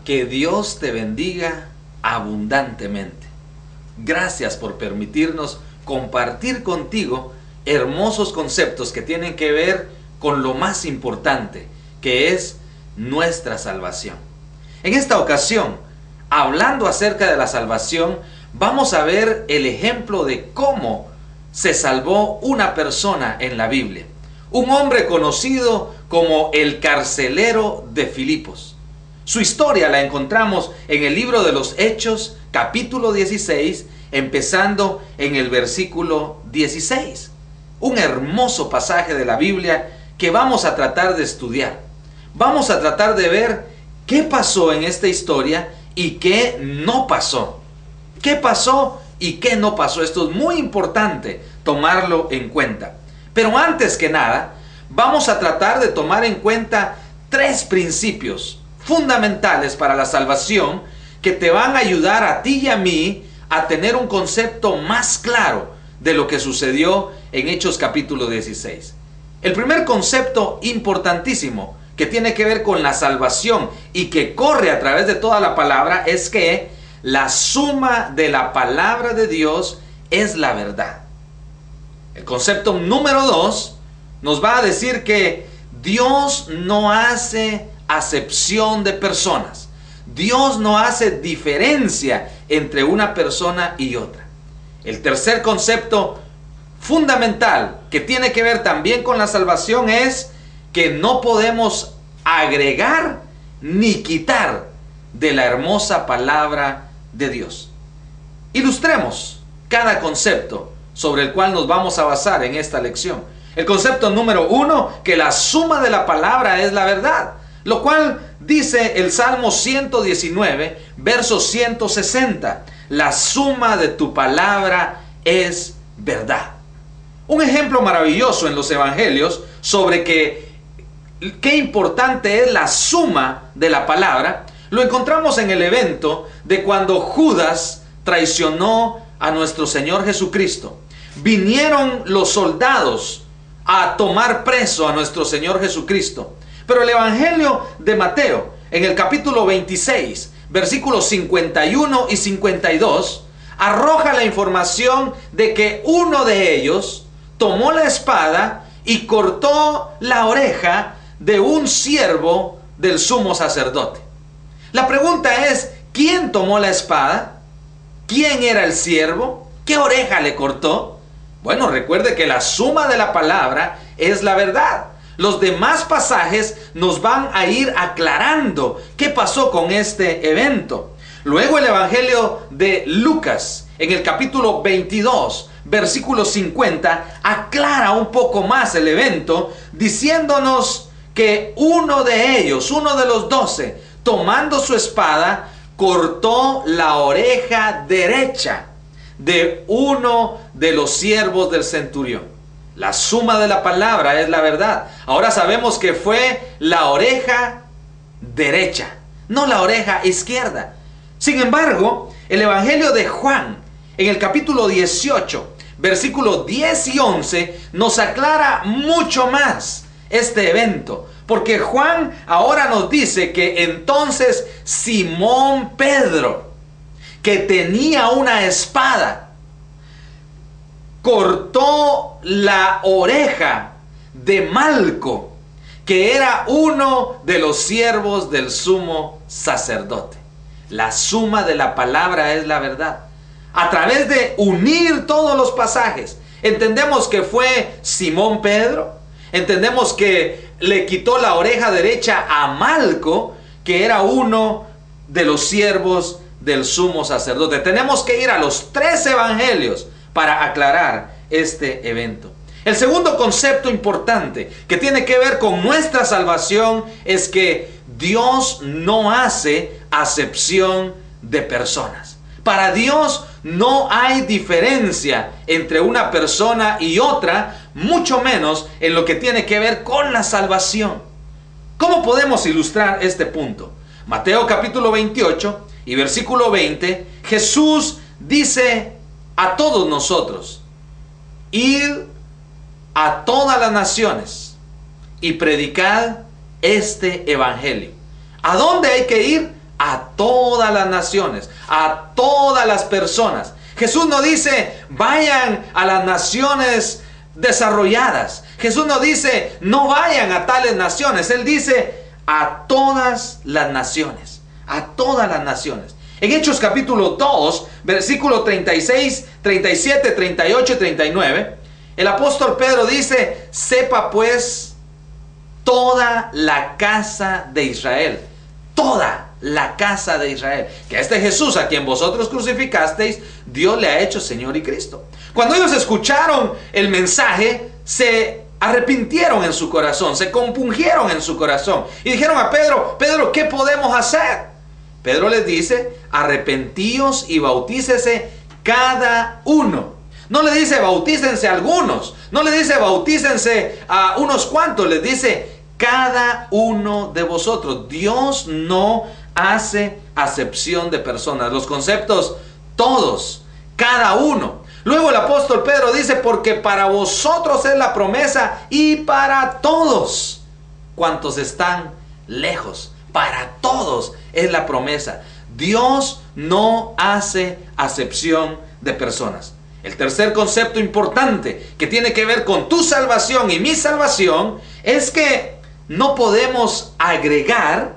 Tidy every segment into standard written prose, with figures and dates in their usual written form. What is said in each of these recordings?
Que Dios te bendiga abundantemente. Gracias por permitirnos compartir contigo hermosos conceptos que tienen que ver con lo más importante, que es nuestra salvación. En esta ocasión, hablando acerca de la salvación, vamos a ver el ejemplo de cómo se salvó una persona en la Biblia. Un hombre conocido como el carcelero de Filipos. Su historia la encontramos en el libro de los Hechos, capítulo 16, empezando en el versículo 16. Un hermoso pasaje de la Biblia que vamos a tratar de estudiar. Vamos a tratar de ver qué pasó en esta historia y qué no pasó. ¿Qué pasó y qué no pasó? Esto es muy importante tomarlo en cuenta. Pero antes que nada, vamos a tratar de tomar en cuenta 3 principios fundamentales para la salvación que te van a ayudar a ti y a mí a tener un concepto más claro de lo que sucedió en Hechos capítulo 16. El primer concepto importantísimo que tiene que ver con la salvación y que corre a través de toda la palabra es que la suma de la palabra de Dios es la verdad. El concepto número 2 nos va a decir que Dios no hace acepción de personas. Dios no hace diferencia entre una persona y otra. El tercer concepto fundamental que tiene que ver también con la salvación es que no podemos agregar ni quitar de la hermosa palabra de Dios. Ilustremos cada concepto sobre el cual nos vamos a basar en esta lección. El concepto número 1, que la suma de la palabra es la verdad, lo cual dice el Salmo 119, verso 160, la suma de tu palabra es verdad. Un ejemplo maravilloso en los evangelios sobre qué importante es la suma de la palabra, lo encontramos en el evento de cuando Judas traicionó a nuestro Señor Jesucristo. Vinieron los soldados a tomar preso a nuestro Señor Jesucristo. Pero el Evangelio de Mateo, en el capítulo 26, versículos 51 y 52, arroja la información de que uno de ellos tomó la espada y cortó la oreja de un siervo del sumo sacerdote. La pregunta es, ¿quién tomó la espada? ¿Quién era el siervo? ¿Qué oreja le cortó? Bueno, recuerde que la suma de la palabra es la verdad. Los demás pasajes nos van a ir aclarando qué pasó con este evento. Luego el Evangelio de Lucas, en el capítulo 22, versículo 50, aclara un poco más el evento, diciéndonos que uno de ellos, uno de los 12, tomando su espada, cortó la oreja derecha de uno de los siervos del centurión. La suma de la palabra es la verdad. Ahora sabemos que fue la oreja derecha, no la oreja izquierda. Sin embargo, el Evangelio de Juan, en el capítulo 18, versículos 10 y 11, nos aclara mucho más este evento. Porque Juan ahora nos dice que entonces Simón Pedro, que tenía una espada, cortó la oreja de Malco, que era uno de los siervos del sumo sacerdote. La suma de la palabra es la verdad. A través de unir todos los pasajes, entendemos que fue Simón Pedro, entendemos que le quitó la oreja derecha a Malco, que era uno de los siervos del sumo sacerdote. Tenemos que ir a los 3 evangelios para aclarar este evento. El segundo concepto importante que tiene que ver con nuestra salvación es que Dios no hace acepción de personas. Para Dios no hay diferencia entre una persona y otra, mucho menos en lo que tiene que ver con la salvación. ¿Cómo podemos ilustrar este punto? Mateo capítulo 28 y versículo 20, Jesús dice a todos nosotros: id a todas las naciones y predicad este evangelio. ¿A dónde hay que ir? a todas las naciones, a todas las personas. Jesús no dice, vayan a las naciones desarrolladas. Jesús no dice, no vayan a tales naciones. Él dice, a todas las naciones, a todas las naciones. En Hechos capítulo 2, versículo 36, 37, 38 y 39, el apóstol Pedro dice, sepa pues toda la casa de Israel, toda la casa de Israel, que a este Jesús a quien vosotros crucificasteis, Dios le ha hecho Señor y Cristo. Cuando ellos escucharon el mensaje, se arrepintieron en su corazón, se compungieron en su corazón y dijeron a Pedro, Pedro, ¿qué podemos hacer? Pedro les dice, arrepentíos y bautícese cada uno. No le dice bautícense algunos, no le dice bautícense a unos cuantos, les dice cada uno de vosotros. Dios no hace acepción de personas. Los conceptos todos, cada uno. Luego el apóstol Pedro dice, porque para vosotros es la promesa y para todos cuantos están lejos. Para todos es la promesa. Dios no hace acepción de personas. El tercer concepto importante que tiene que ver con tu salvación y mi salvación es que no podemos agregar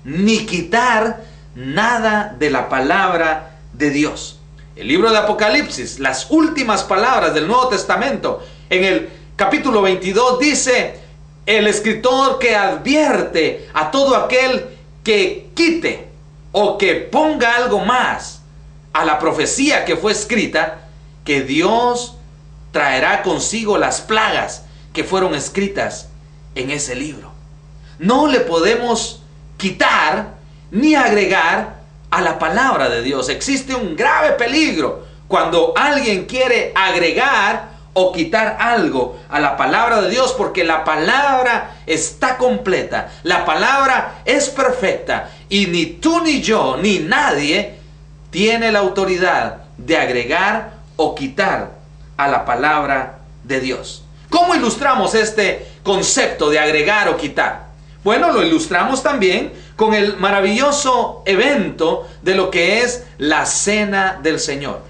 ni quitar nada de la palabra de Dios. El libro de Apocalipsis, las últimas palabras del Nuevo Testamento, en el capítulo 22 dice, el escritor que advierte a todo aquel que quite o que ponga algo más a la profecía que fue escrita, que Dios traerá consigo las plagas que fueron escritas en ese libro. No le podemos quitar ni agregar a la palabra de Dios. Existe un grave peligro cuando alguien quiere agregar o quitar algo a la palabra de Dios, porque la palabra está completa, la palabra es perfecta y ni tú ni yo ni nadie tiene la autoridad de agregar o quitar a la palabra de Dios. ¿Cómo ilustramos este concepto de agregar o quitar? Bueno, lo ilustramos también con el maravilloso evento de lo que es la Cena del Señor.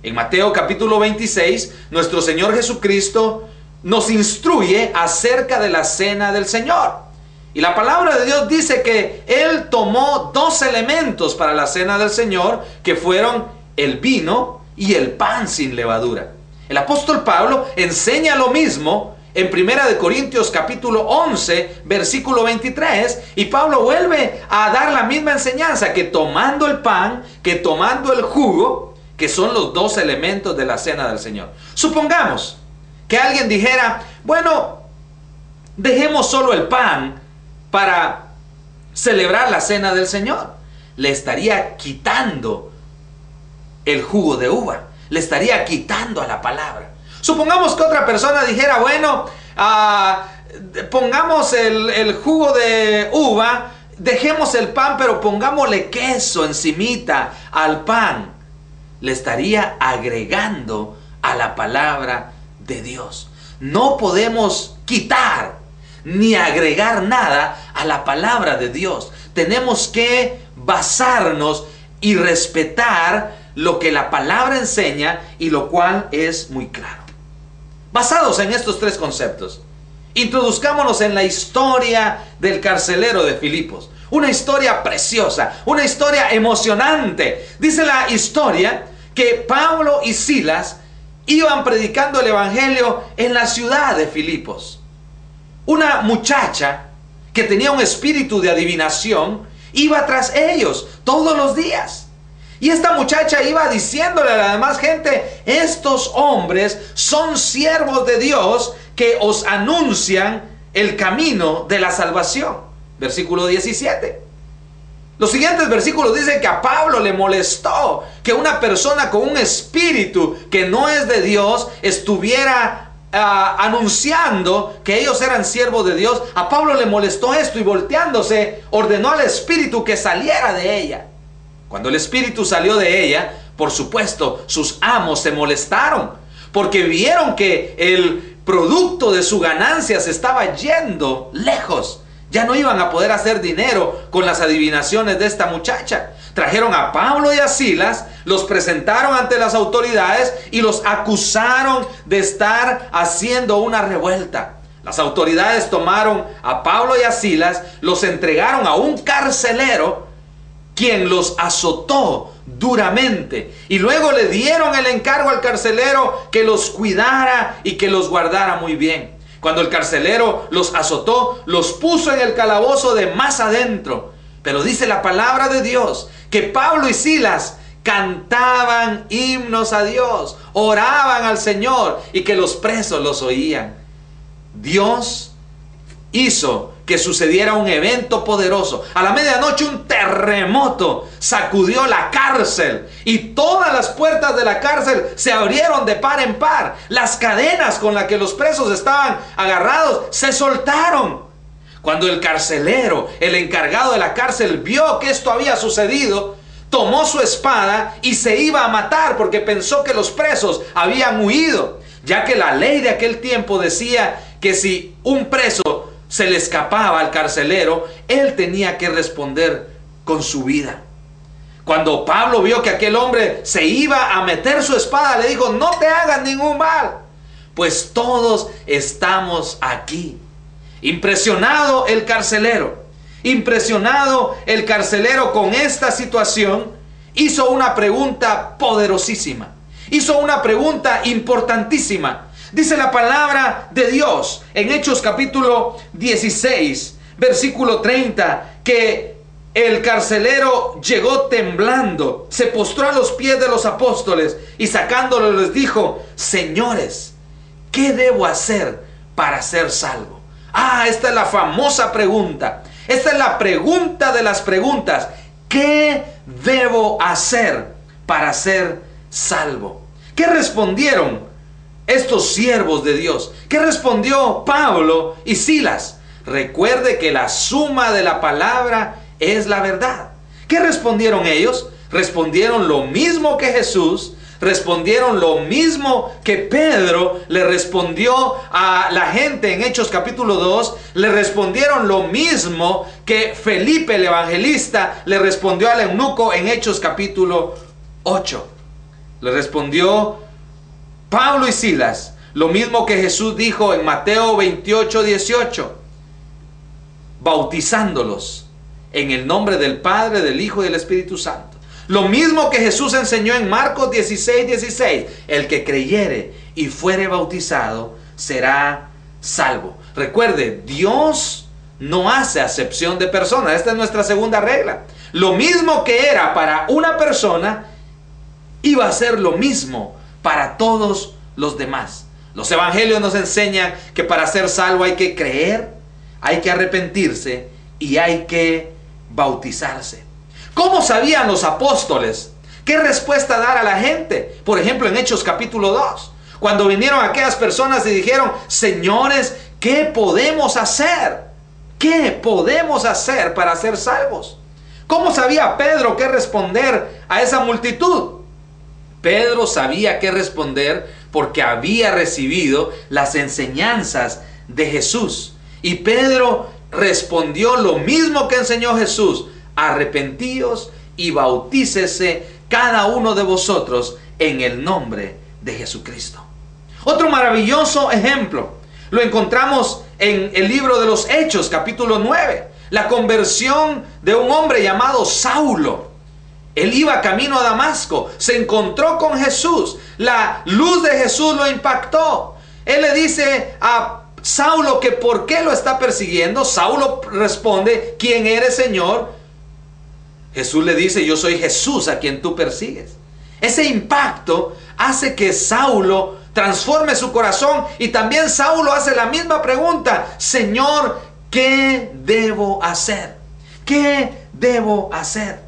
En Mateo capítulo 26, nuestro Señor Jesucristo nos instruye acerca de la Cena del Señor. Y la palabra de Dios dice que Él tomó dos elementos para la Cena del Señor, que fueron el vino y el pan sin levadura. El apóstol Pablo enseña lo mismo en 1 Corintios capítulo 11, versículo 23, y Pablo vuelve a dar la misma enseñanza, que tomando el pan, que tomando el jugo, que son los dos elementos de la Cena del Señor. Supongamos que alguien dijera, bueno, dejemos solo el pan para celebrar la Cena del Señor. Le estaría quitando el jugo de uva, le estaría quitando a la palabra. Supongamos que otra persona dijera, bueno, pongamos el jugo de uva, dejemos el pan, pero pongámosle queso encimita al pan. Le estaría agregando a la palabra de Dios. No podemos quitar ni agregar nada a la palabra de Dios. Tenemos que basarnos y respetar lo que la palabra enseña, y lo cual es muy claro. Basados en estos tres conceptos, introduzcámonos en la historia del carcelero de Filipos. Una historia preciosa, una historia emocionante. Dice la historia que Pablo y Silas iban predicando el evangelio en la ciudad de Filipos. Una muchacha que tenía un espíritu de adivinación iba tras ellos todos los días. Y esta muchacha iba diciéndole a la demás gente, estos hombres son siervos de Dios que os anuncian el camino de la salvación. Versículo 17. Los siguientes versículos dicen que a Pablo le molestó que una persona con un espíritu que no es de Dios estuviera anunciando que ellos eran siervos de Dios. A Pablo le molestó esto y volteándose ordenó al espíritu que saliera de ella. Cuando el espíritu salió de ella, por supuesto, sus amos se molestaron porque vieron que el producto de su ganancia se estaba yendo lejos. Ya no iban a poder hacer dinero con las adivinaciones de esta muchacha. Trajeron a Pablo y a Silas, los presentaron ante las autoridades y los acusaron de estar haciendo una revuelta. Las autoridades tomaron a Pablo y a Silas, los entregaron a un carcelero, quien los azotó duramente. Y luego le dieron el encargo al carcelero que los cuidara y que los guardara muy bien. Cuando el carcelero los azotó, los puso en el calabozo de más adentro. Pero dice la palabra de Dios que Pablo y Silas cantaban himnos a Dios, oraban al Señor y que los presos los oían. Dios hizo que sucediera un evento poderoso. A la medianoche un terremoto sacudió la cárcel y todas las puertas de la cárcel se abrieron de par en par. Las cadenas con las que los presos estaban agarrados se soltaron. Cuando el carcelero, el encargado de la cárcel, vio que esto había sucedido, tomó su espada y se iba a matar porque pensó que los presos habían huido, ya que la ley de aquel tiempo decía que si un preso se le escapaba al carcelero, él tenía que responder con su vida. Cuando Pablo vio que aquel hombre se iba a meter su espada, le dijo: no te hagas ningún mal, pues todos estamos aquí. Impresionado el carcelero con esta situación, hizo una pregunta poderosísima, hizo una pregunta importantísima. Dice la palabra de Dios en Hechos capítulo 16, versículo 30, que el carcelero llegó temblando, se postró a los pies de los apóstoles y sacándolos les dijo: señores, ¿qué debo hacer para ser salvo? Esta es la famosa pregunta. Esta es la pregunta de las preguntas. ¿Qué debo hacer para ser salvo? ¿Qué respondieron estos siervos de Dios? ¿Qué respondió Pablo y Silas? Recuerde que la suma de la palabra es la verdad. ¿Qué respondieron ellos? Respondieron lo mismo que Jesús. Respondieron lo mismo que Pedro le respondió a la gente en Hechos capítulo 2. Le respondieron lo mismo que Felipe el evangelista le respondió al eunuco en Hechos capítulo 8. Le respondió Pablo y Silas lo mismo que Jesús dijo en Mateo 28, 18, bautizándolos en el nombre del Padre, del Hijo y del Espíritu Santo. Lo mismo que Jesús enseñó en Marcos 16, 16. El que creyere y fuere bautizado será salvo. Recuerde, Dios no hace acepción de personas. Esta es nuestra segunda regla. Lo mismo que era para una persona, iba a ser lo mismo para todos los demás. Los evangelios nos enseñan que para ser salvo hay que creer, hay que arrepentirse y hay que bautizarse. ¿Cómo sabían los apóstoles qué respuesta dar a la gente? Por ejemplo, en Hechos capítulo 2, cuando vinieron aquellas personas y dijeron: señores, ¿qué podemos hacer? ¿Qué podemos hacer para ser salvos? ¿Cómo sabía Pedro qué responder a esa multitud? Pedro sabía qué responder porque había recibido las enseñanzas de Jesús. Y Pedro respondió lo mismo que enseñó Jesús: arrepentíos y bautícese cada uno de vosotros en el nombre de Jesucristo. Otro maravilloso ejemplo lo encontramos en el libro de los Hechos, capítulo 9. La conversión de un hombre llamado Saulo. Él iba camino a Damasco, se encontró con Jesús. La luz de Jesús lo impactó. Él le dice a Saulo que por qué lo está persiguiendo. Saulo responde: ¿quién eres, Señor? Jesús le dice: yo soy Jesús a quien tú persigues. Ese impacto hace que Saulo transforme su corazón y también Saulo hace la misma pregunta: Señor, ¿qué debo hacer? ¿Qué debo hacer?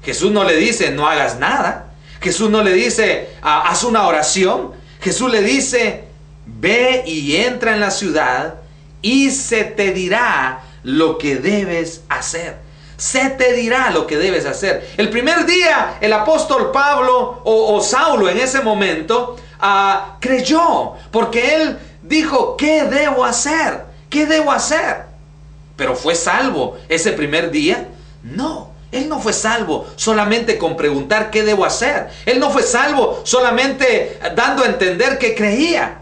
Jesús no le dice: no hagas nada. Jesús no le dice: haz una oración. Jesús le dice: ve y entra en la ciudad y se te dirá lo que debes hacer. Se te dirá lo que debes hacer. El primer día el apóstol Pablo o Saulo en ese momento creyó, porque él dijo: ¿qué debo hacer? ¿Qué debo hacer? ¿Pero fue salvo ese primer día? No, él no fue salvo solamente con preguntar qué debo hacer. Él no fue salvo solamente dando a entender que creía.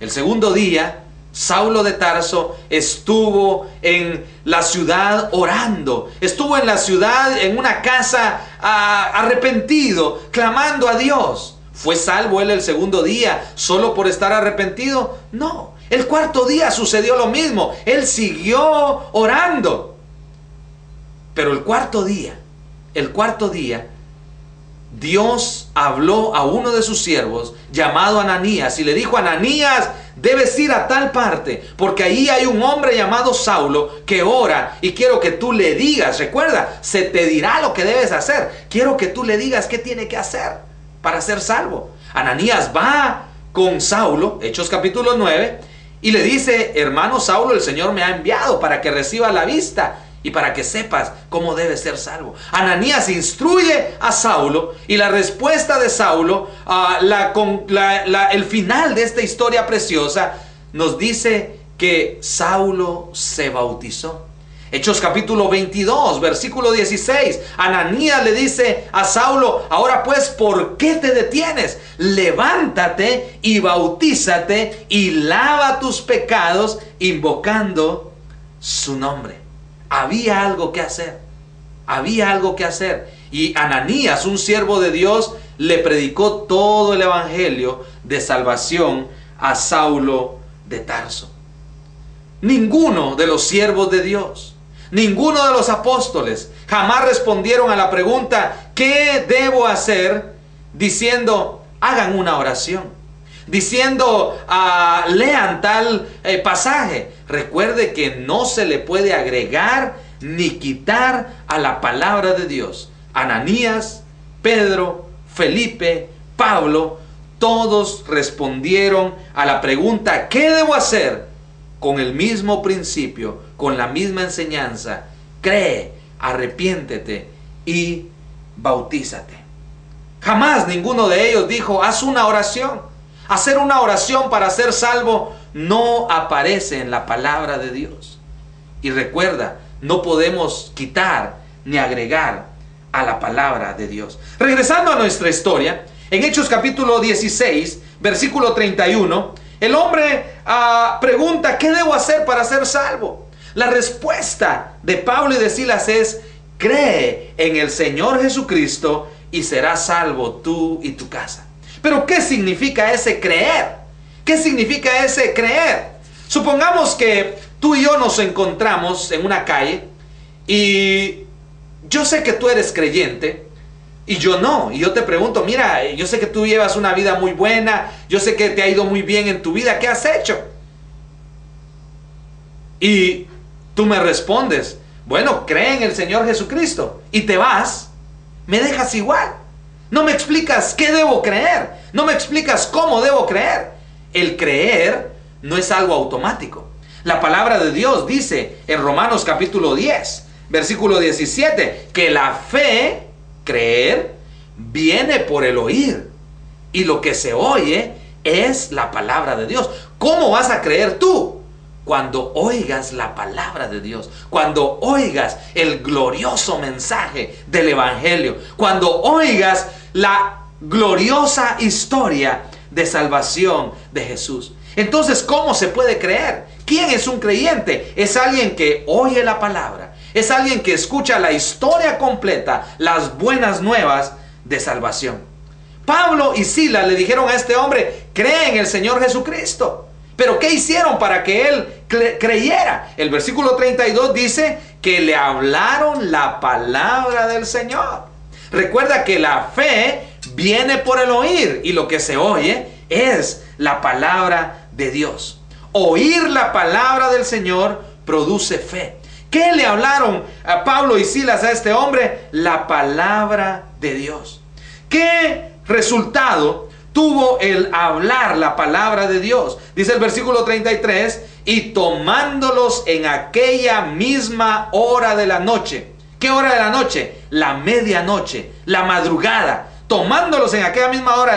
El segundo día, Saulo de Tarso estuvo en la ciudad orando. Estuvo en la ciudad, en una casa, arrepentido, clamando a Dios. ¿Fue salvo él el segundo día solo por estar arrepentido? No. El cuarto día sucedió lo mismo. Él siguió orando. Pero el cuarto día, Dios habló a uno de sus siervos llamado Ananías y le dijo: Ananías, debes ir a tal parte, porque ahí hay un hombre llamado Saulo que ora y quiero que tú le digas. Recuerda, se te dirá lo que debes hacer. Quiero que tú le digas qué tiene que hacer para ser salvo. Ananías va con Saulo, Hechos capítulo 9, y le dice: hermano Saulo, el Señor me ha enviado para que reciba la vista y para que sepas cómo debe ser salvo. Ananías instruye a Saulo y la respuesta de Saulo, el final de esta historia preciosa, nos dice que Saulo se bautizó. Hechos capítulo 22, versículo 16. Ananías le dice a Saulo: ahora pues, ¿por qué te detienes? Levántate y bautízate y lava tus pecados invocando su nombre. Había algo que hacer. Había algo que hacer. Y Ananías, un siervo de Dios, le predicó todo el evangelio de salvación a Saulo de Tarso. Ninguno de los siervos de Dios, ninguno de los apóstoles jamás respondieron a la pregunta: ¿qué debo hacer? Diciendo: hagan una oración, diciendo: lean tal pasaje. Recuerde que no se le puede agregar ni quitar a la palabra de Dios. Ananías, Pedro, Felipe, Pablo, todos respondieron a la pregunta: ¿qué debo hacer? Con el mismo principio, con la misma enseñanza: cree, arrepiéntete y bautízate. Jamás ninguno de ellos dijo: haz una oración. Hacer una oración para ser salvo no aparece en la palabra de Dios. Y recuerda, no podemos quitar ni agregar a la palabra de Dios. Regresando a nuestra historia, en Hechos capítulo 16, versículo 31, el hombre pregunta: ¿qué debo hacer para ser salvo? La respuesta de Pablo y de Silas es: cree en el Señor Jesucristo y serás salvo tú y tu casa. Pero ¿qué significa ese creer? ¿Qué significa ese creer? Supongamos que tú y yo nos encontramos en una calle y yo sé que tú eres creyente y yo no. Y yo te pregunto: mira, yo sé que tú llevas una vida muy buena, yo sé que te ha ido muy bien en tu vida, ¿qué has hecho? Y tú me respondes: bueno, cree en el Señor Jesucristo. Y te vas, me dejas igual. No me explicas qué debo creer. No me explicas cómo debo creer. El creer no es algo automático. La palabra de Dios dice en Romanos capítulo 10, versículo 17, que la fe, creer, viene por el oír. Y lo que se oye es la palabra de Dios. ¿Cómo vas a creer tú? Cuando oigas la palabra de Dios, cuando oigas el glorioso mensaje del evangelio, cuando oigas la gloriosa historia de salvación de Jesús. Entonces, ¿cómo se puede creer? ¿Quién es un creyente? Es alguien que oye la palabra, es alguien que escucha la historia completa, las buenas nuevas de salvación. Pablo y Silas le dijeron a este hombre: cree en el Señor Jesucristo. Pero ¿qué hicieron para que él creyera? El versículo 32 dice que le hablaron la palabra del Señor. Recuerda que la fe viene por el oír y lo que se oye es la palabra de Dios. Oír la palabra del Señor produce fe. ¿Qué le hablaron a Pablo y Silas a este hombre? La palabra de Dios. ¿Qué resultado tuvo el hablar la palabra de Dios? Dice el versículo 33, y tomándolos en aquella misma hora de la noche. ¿Qué hora de la noche? La medianoche, la madrugada. Tomándolos en aquella misma hora